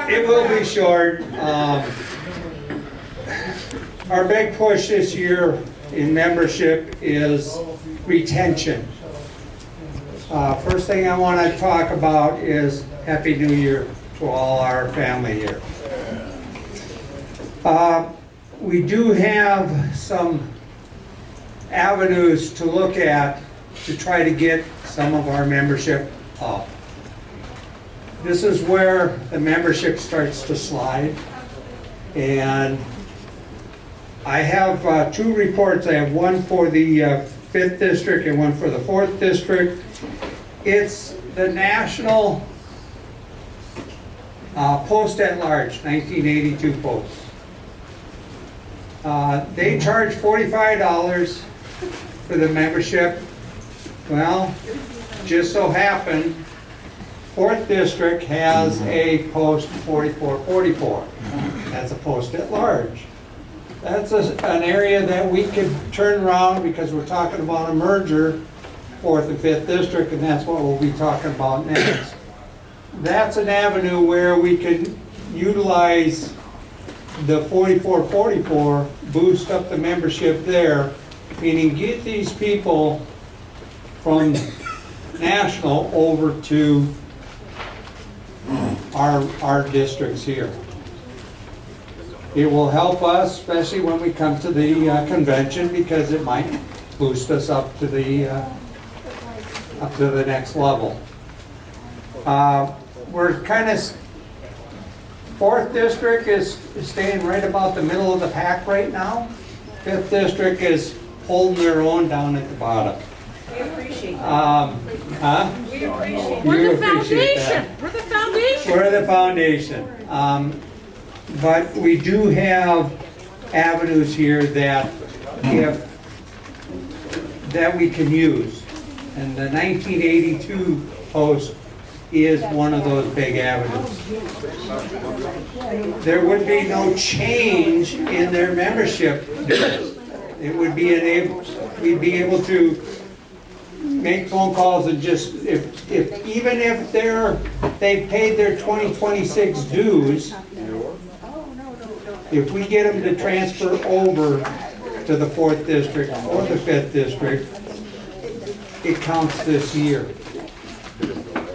It will be short. Our big push this year in membership is retention. First thing I want to talk about is Happy New Year to all our family here. We do have some avenues to look at to try to get some of our membership up. This is where the membership starts to slide, and I have two reports. I have one for the 5th district and one for the 4th district. It's the national post at large, 1982 post. They charge $45 for the membership. Well, just so happened, 4th district has a post 4444. That's a post at large. That's an area that we could turn around because we're talking about a merger, 4th and 5th district, and that's what we'll be talking about next. That's an avenue where we can utilize the 4444, boost up the membership there, meaning get these people from national over to our districts here. It will help us, especially when we come to the convention, because it might boost us up to the next level. We're kind of 4th district is staying right about the middle of the pack right now. 5th district is holding their own down at the bottom. We appreciate that. We appreciate We're the foundation. We're the foundation. We're the foundation. But we do have avenues here that we can use. And the 1982 post is one of those big avenues. There would be no change in their membership dues. It would be we'd be able to make phone calls and just, even if they've paid their 2026 dues, if we get them to transfer over to the 4th district or the 5th district, it counts this year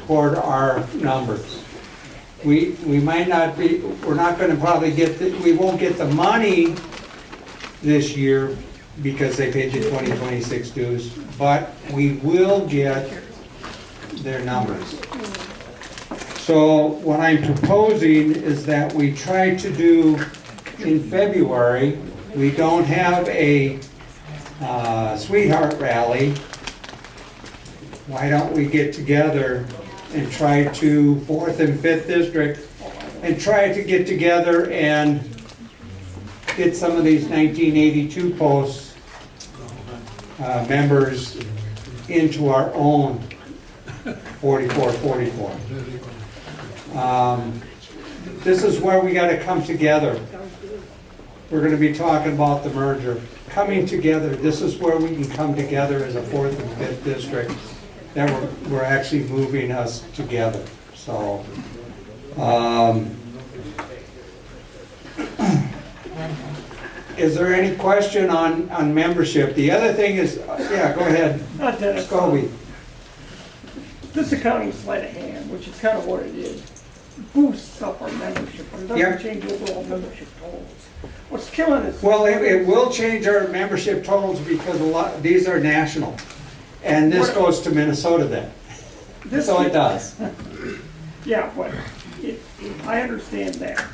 toward our numbers. We might not be, we're not going to probably we won't get the money this year because they paid the 2026 dues, but we will get their numbers. So what I'm proposing is that we try to do in February, we don't have a sweetheart rally. Why don't we get together and try to 4th and 5th district and try to get together and get some of these 1982 posts members into our own 4444. This is where we got to come together. We're going to be talking about the merger. Coming together, this is where we can come together as a 4th and 5th district. That we're actually moving us together. So, is there any question on membership? The other thing is, yeah, go ahead, Scobie. This accounting sleight of hand, which is kind of what it is, boosts up our membership, but it doesn't Yep. change overall membership totals. What's killing us? Well, it will change our membership totals because these are national, and this goes to Minnesota then. So it does. Yeah, but I understand that,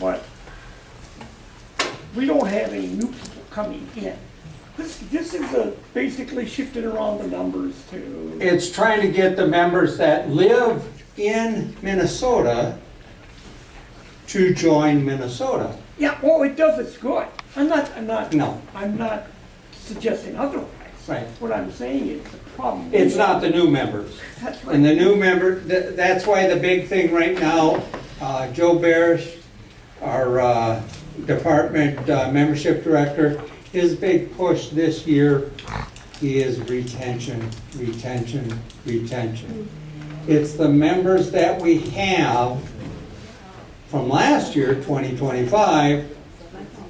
but we don't have any new people coming in. This is basically shifting around the numbers to. It's trying to get the members that live in Minnesota to join Minnesota. Yeah, well, it does. It's good. I'm not suggesting otherwise. Right. What I'm saying is the problem. It's not the new members. That's right. And the new member, that's why the big thing right now, Joe Barish, our department membership director, his big push this year is retention, retention, retention. It's the members that we have from last year, 2025,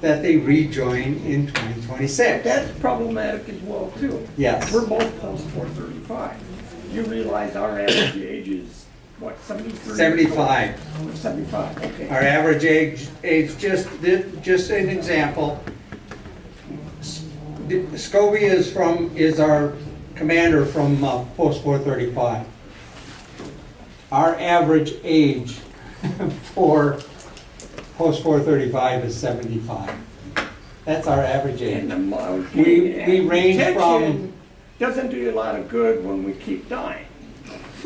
that they rejoin in 2026. That's problematic as well, too. Yes. We're both post 435. You realize our average age is, what, 73? 75. 75, okay. Our average age, just an example. Scobie is our commander from post 435. Our average age for post 435 is 75. That's our average age. And We range from. retention doesn't do you a lot of good when we keep dying.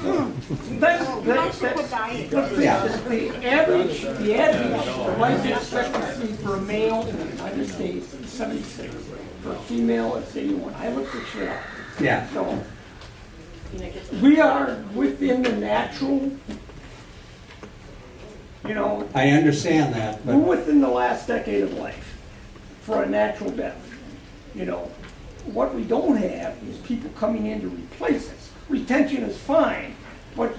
That's Yeah. the average, the life expectancy for a male in the United States is 76. For a female, it's 81. I looked this shit up. Yeah. So, we are within the natural, you know, I understand that, we're but within the last decade of life for a natural death. You know, what we don't have is people coming in to replace us. Retention is fine, but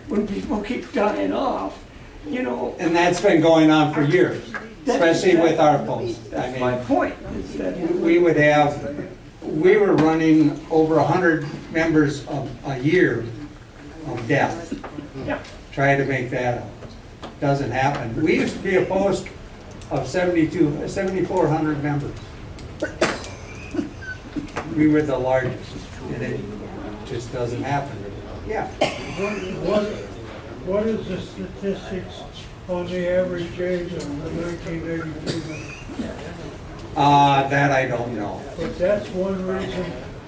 when people keep dying off, you know. and that's been going on for years, That's especially with our exactly- post. I That's my mean, point, is that we were running over 100 members a year of death. yeah, Try to make that up. Doesn't happen. We used to be a post of 7,400 members. We were the largest, and it just doesn't happen. Yeah. What is the statistics on the average age of the 1982? That I don't know. But that's one reason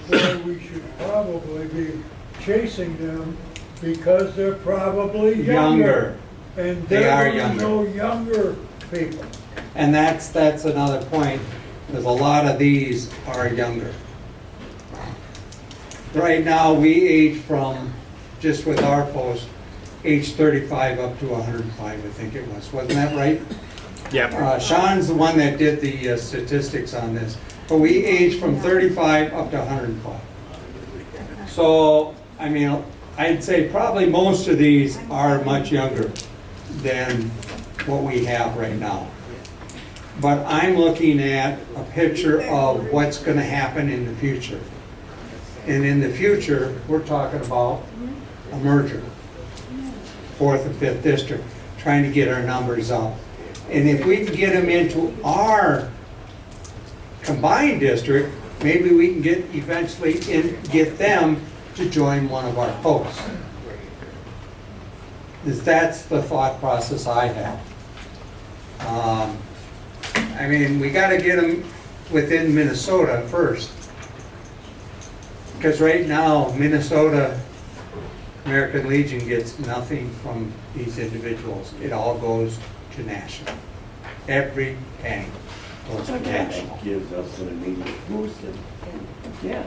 why we should probably be chasing them, because they're probably younger. And They are there are younger. no younger people. And that's another point, because a lot of these are younger. Right now, we age from, just with our post, age 35 up to 105, I think it was. Wasn't that right? Yep. Sean's the one that did the statistics on this. But we age from 35 up to 105. So, I mean, I'd say probably most of these are much younger than what we have right now. But I'm looking at a picture of what's going to happen in the future. And in the future, we're talking about a merger, 4th and 5th district, trying to get our numbers up. And if we can get them into our combined district, maybe we can get get them to join one of our posts. That's the thought process I have. I mean, we got to get them within Minnesota first. Because right now, Minnesota, American Legion gets nothing from these individuals. It all goes to national. Every penny goes to again, national. that gives us an immediate boost, and again,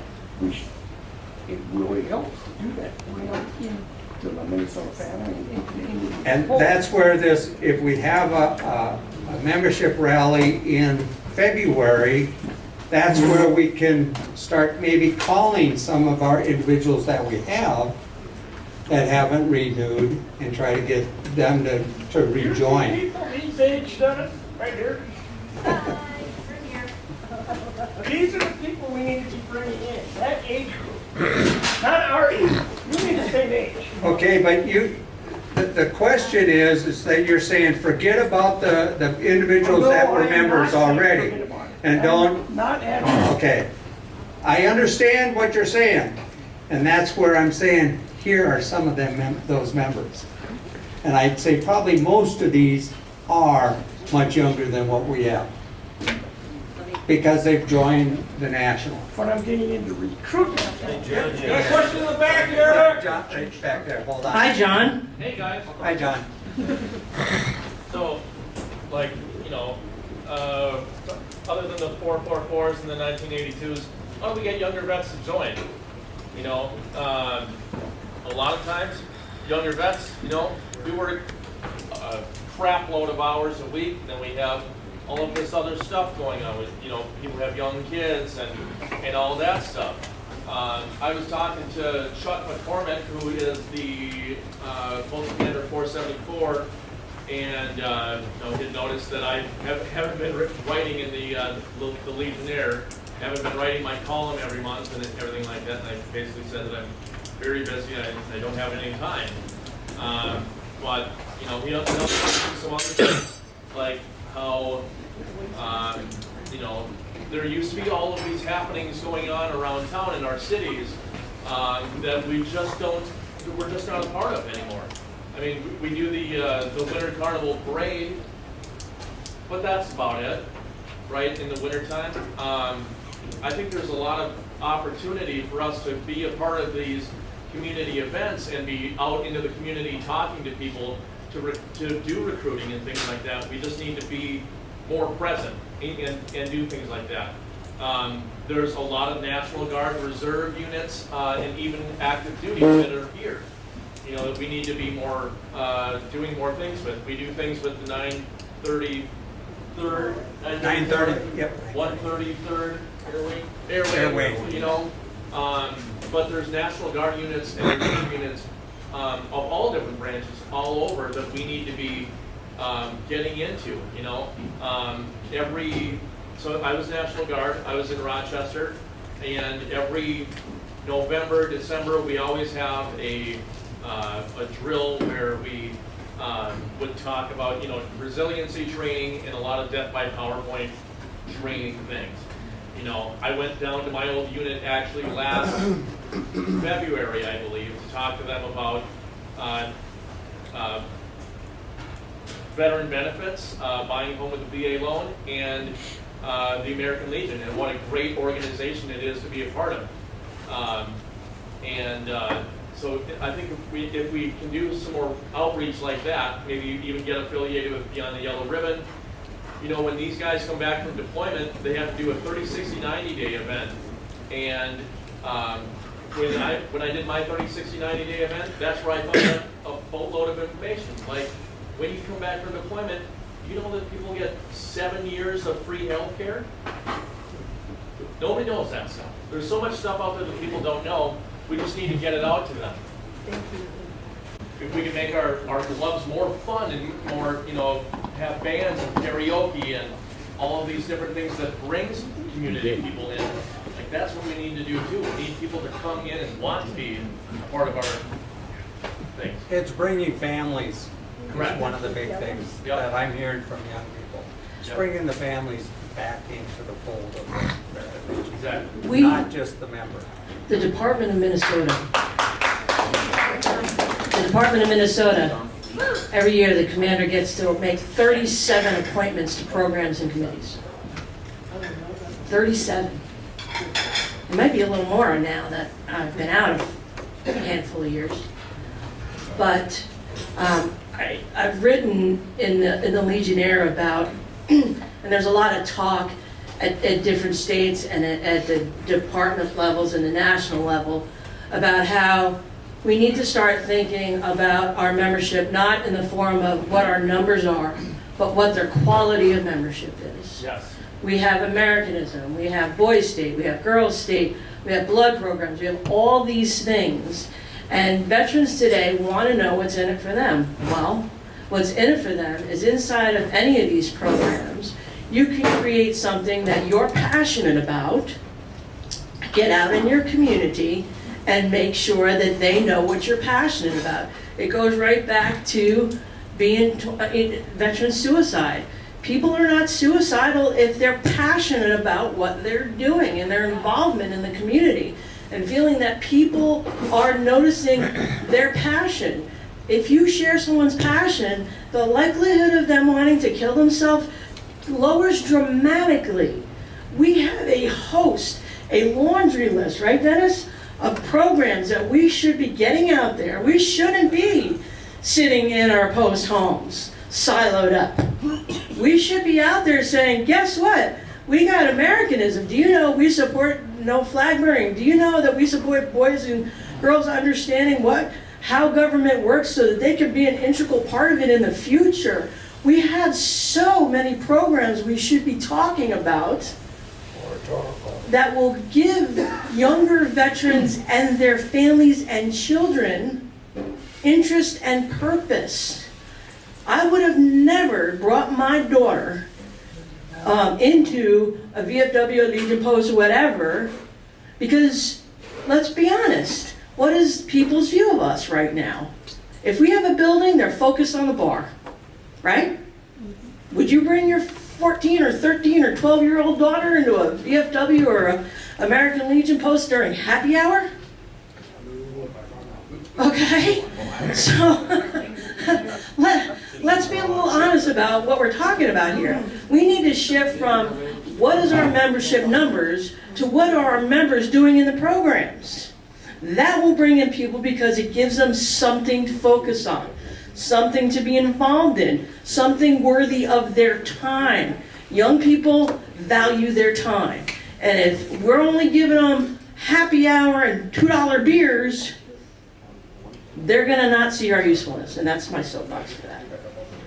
it really helps to do that, bring up into the Minnesota family. And that's where this, if we have a membership rally in February, that's where we can start maybe calling some of our individuals that we have that haven't renewed and try to get them to rejoin. People these age done it, right here. These are the people we need to be bringing in, that age group, not our age. You need the same age. Okay, but the question is that you're saying forget about the individuals that were members already. And don't, Not at all. okay. I understand what you're saying, and that's where I'm saying, here are some of them, those members. And I'd say probably most of these are much younger than what we have, because they've joined the national. But I'm getting into recruitment. Got a question in the back here? John, right back there, hold on. Hi, John. Hey guys, Hi, John. so, like, you know, other than the 444s and the 1982s, how do we get younger vets to join? You know, a lot of times, younger vets, you know, we work a crap load of hours a week, then we have all of this other stuff going on with, you know, people have young kids and all that stuff. I was talking to Chuck McCormick, who is the post commander 474, and did notice that I haven't been writing in the Legionnaire, haven't been writing my column every month and everything like that. And I basically said that I'm very busy. I don't have any time. But we also do some other things, like how there used to be all of these happenings going on around town in our cities that we're just not a part of anymore. I mean, we do the Winter Carnival Parade, but that's about it, right, in the wintertime. I think there's a lot of opportunity for us to be a part of these community events and be out into the community talking to people to do recruiting and things like that. We just need to be more present and do things like that. There's a lot of National Guard Reserve units and even active duty that are here. That we need to be more doing more things with. We do things with the 933rd, 930, yep. 133rd Airway. But there's National Guard units and Reserve units of all different branches all over that we need to be getting into. So I was National Guard. I was in Rochester, and every November, December, we always have a drill where we would talk about resiliency training and a lot of death by PowerPoint training things. I went down to my old unit actually last February, I believe, to talk to them about veteran benefits, buying home with a VA loan, and the American Legion, and what a great organization it is to be a part of. So I think if we can do some more outreach like that, maybe even get affiliated with Beyond the Yellow Ribbon. When these guys come back from deployment, they have to do a 30, 60, 90-day event. And when I did my 30, 60, 90-day event, that's where I found out a boatload of information. Like, when you come back from deployment, you know that people get 7 years of free health care? Nobody knows that stuff. There's so much stuff out there that people don't know. We just need to get it out to them. If we can make our clubs more fun and more, have bands and karaoke and all of these different things that brings community people in, like that's what we need to do too. We need people to come in and want to be a part of our things. It's bringing families. Correct. Is one of the big things that I'm hearing from young people. It's bringing the families back into the fold of the Legion. Exactly. Not just the member. The Department of Minnesota. Every year the commander gets to make 37 appointments to programs and committees. 37. It might be a little more now that I've been out of a handful of years. But I've written in the Legionnaire about, and there's a lot of talk at different states and at the department levels and the national level about how we need to start thinking about our membership not in the form of what our numbers are, but what their quality of membership is. Yes. We have Americanism, we have Boys State, we have Girls State, we have blood programs, we have all these things. And veterans today want to know what's in it for them. Well, what's in it for them is inside of any of these programs, you can create something that you're passionate about, get out in your community, and make sure that they know what you're passionate about. It goes right back to being veteran suicide. People are not suicidal if they're passionate about what they're doing and their involvement in the community and feeling that people are noticing their passion. If you share someone's passion, the likelihood of them wanting to kill themselves lowers dramatically. We have a host, a laundry list, right, Dennis, of programs that we should be getting out there. We shouldn't be sitting in our post homes, siloed up. We should be out there saying, guess what? We got Americanism. Do you know we support no flag burning? Do you know that we support boys and girls understanding how government works so that they can be an integral part of it in the future? We have so many programs we should be talking about. Or talk about. that will give younger veterans and their families and children interest and purpose. I would have never brought my daughter into a VFW, Legion Post, or whatever, because let's be honest, what is people's view of us right now? If we have a building, they're focused on the bar, right? Would you bring your 14 or 13 or 12-year-old daughter into a VFW or a American Legion Post during happy hour? Okay, so let's be a little honest about what we're talking about here. We need to shift from what is our membership numbers to what are our members doing in the programs. That will bring in people because it gives them something to focus on, something to be involved in, something worthy of their time. Young people value their time. And if we're only giving them happy hour and $2 beers, they're going to not see our usefulness. And that's my soapbox for that.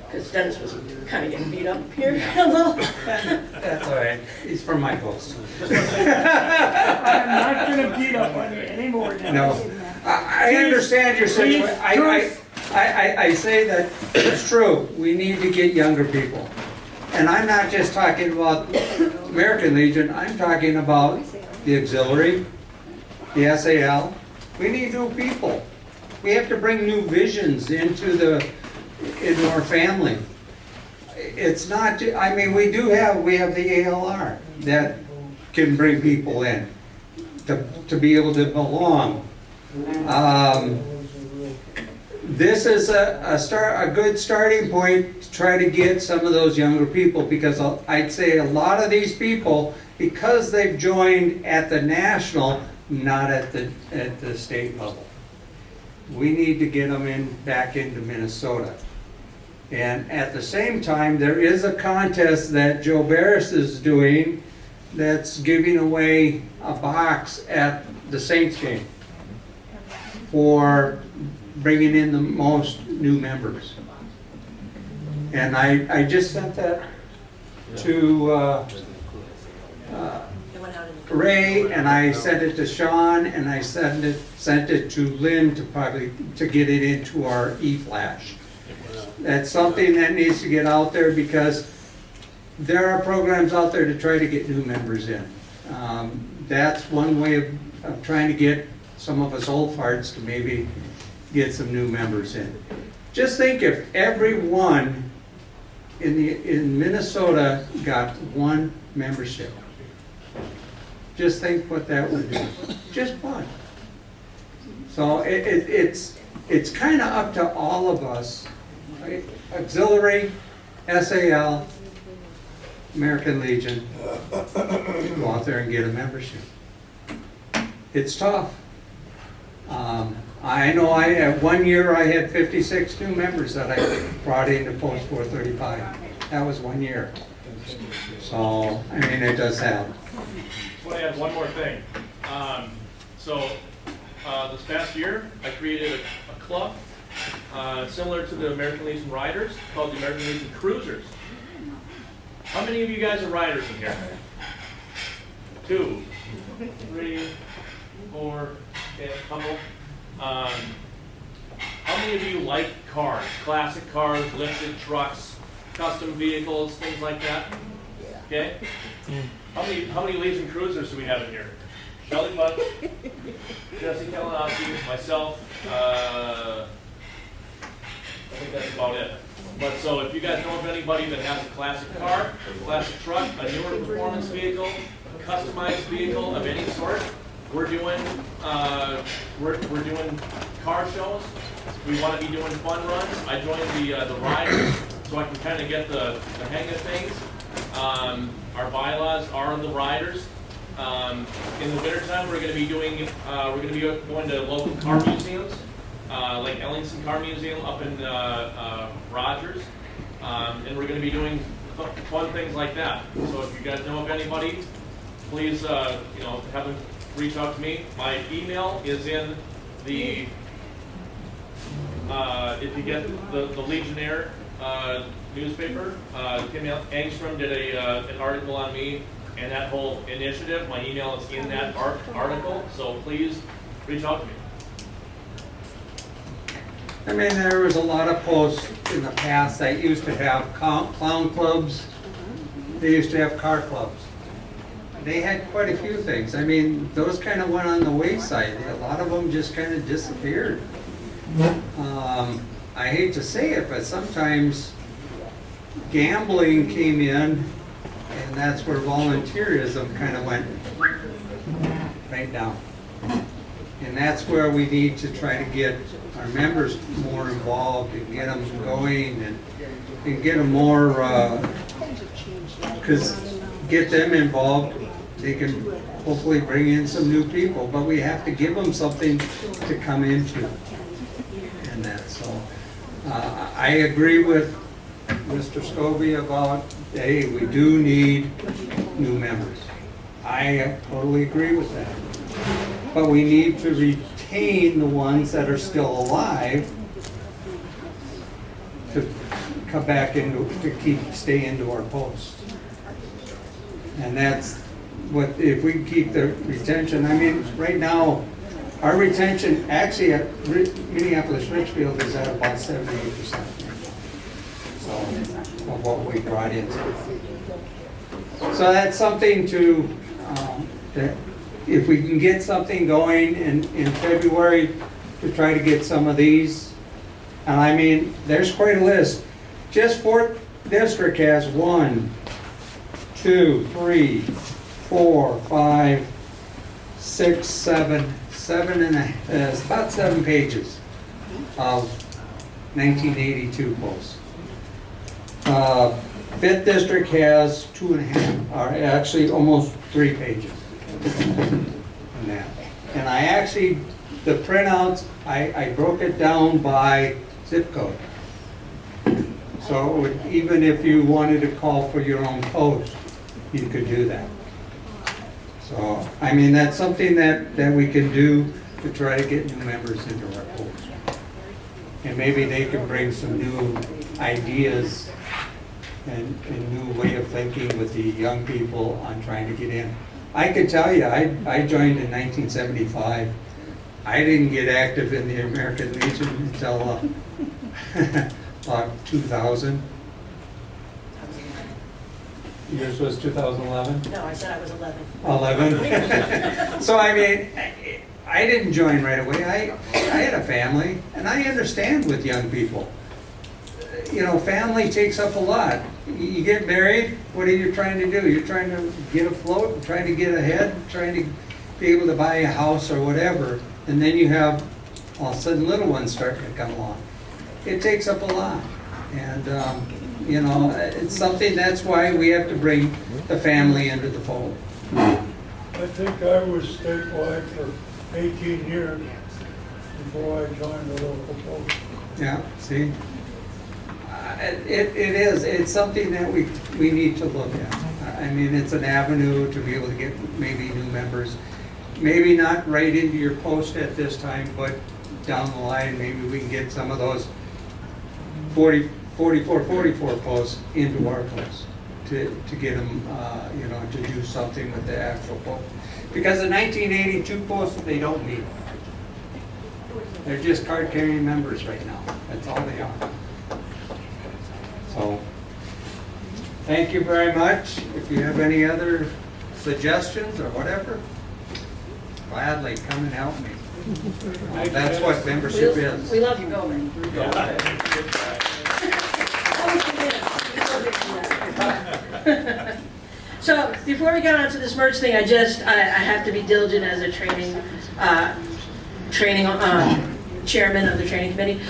Because Dennis was kind of getting beat up here a little. That's all right. He's from my post. I'm not gonna beat up on you anymore now. No, I understand your situation. I say that it's true. We need to get younger people. And I'm not just talking about American Legion. I'm talking about the auxiliary, the SAL. We need new people. We have to bring new visions into our family. It's not, I mean, we have the ALR that can bring people in to be able to belong. This is a good starting point to try to get some of those younger people, because I'd say a lot of these people, because they've joined at the national, not at the state level. We need to get them back into Minnesota. And at the same time, there is a contest that Joe Barris is doing that's giving away a box at the Saints game for bringing in the most new members. And I just sent that to Ray, and I sent it to Sean, and I sent it to Lynn to get it into our e-flash. That's something that needs to get out there, because there are programs out there to try to get new members in. That's one way of trying to get some of us old farts to maybe get some new members in. Just think if everyone in Minnesota got one membership. Just think what that would do. Just one. So it's kind of up to all of us. Right? Auxiliary, SAL, American Legion, go out there and get a membership. It's tough. I know at 1 year I had 56 new members that I brought into Post 435. That was 1 year. So, I mean, it does happen. I want to add one more thing. This past year, I created a club similar to the American Legion Riders, called the American Legion Cruisers. How many of you guys are riders in here? 2, 3, 4, okay, a couple. How many of you like cars? Classic cars, lifted trucks, custom vehicles, things like that? Okay? How many Legion Cruisers do we have in here? Shelly Buck, Jesse Kalinowski, myself, I think that's about it. But so if you guys know of anybody that has a classic car, classic truck, a newer performance vehicle, a customized vehicle of any sort, we're doing car shows. We want to be doing fun runs. I joined the riders so I can kind of get the hang of things. Our bylaws are the riders. In the wintertime, we're going to be going to local car museums, like Ellingson Car Museum up in Rogers, and we're going to be doing fun things like that. So if you guys know of anybody, please have them reach out to me. My email is in the if you get the Legionnaire newspaper. Kim Angstrom did an article on me and that whole initiative. My email is in that article, so please reach out to me. I mean, there was a lot of posts in the past that used to have clown clubs. They used to have car clubs. They had quite a few things. I mean, those kind of went on the wayside. A lot of them just kind of disappeared. I hate to say it, but sometimes gambling came in, and that's where volunteerism kind of went right down. And that's where we need to try to get our members more involved and get them going and get them more, because get them involved, they can hopefully bring in some new people, but we have to give them something to come into. And that, so I agree with Mr. Scobie about, hey, we do need new members. I totally agree with that. But we need to retain the ones that are still alive to come back into, to stay into our posts. And that's what, if we can keep the retention, I mean, right now, our retention actually at Minneapolis Richfield is at about 78%. So, of what we brought in. So that's something to, that if we can get something going in February to try to get some of these, and I mean, there's quite a list. Just 4th District has 1, 2, 3, 4, 5, 6, 7, it's about 7 pages of 1982 posts. 5th District has 2.5, or actually almost 3 pages. And that. And I actually, the printouts, I broke it down by zip code. So it would, even if you wanted to call for your own post, you could do that. So, I mean, that's something that we can do to try to get new members into our post. And maybe they can bring some new ideas and new way of thinking with the young people on trying to get in. I can tell you, I joined in 1975. I didn't get active in the American Legion until about 2000. Yours was 2011? No, I said I was 11. 11. So I mean, I didn't join right away. I had a family, and I understand with young people. You know, family takes up a lot. You get married, what are you trying to do? You're trying to get afloat, trying to get ahead, trying to be able to buy a house or whatever, and then you have all of a sudden little ones start to come along. It takes up a lot, and you know, it's something, that's why we have to bring the family into the fold. I think I was statewide for 18 years before I joined the local post. Yeah, see? It's something that we need to look at. I mean, it's an avenue to be able to get maybe new members. Maybe not right into your post at this time, but down the line, maybe we can get some of those 44 posts into our posts to get them, you know, to do something with the actual post. Because the 1982 posts, they don't meet. They're just card-carrying members right now. That's all they are. So, thank you very much. If you have any other suggestions or whatever, gladly come and help me. That's what membership is. We love you, go, man. So before we get on to this merch thing, I have to be diligent as a training chairman of the training committee.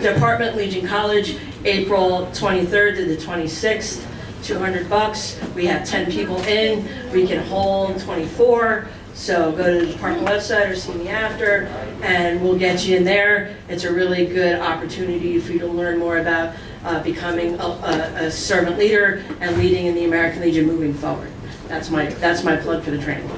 Department Legion College, April 23rd to the 26th, $200. We have 10 people in. We can hold 24. So go to the department website or see me after, and we'll get you in there. It's a really good opportunity for you to learn more about becoming a servant leader and leading in the American Legion moving forward. That's my plug for the training.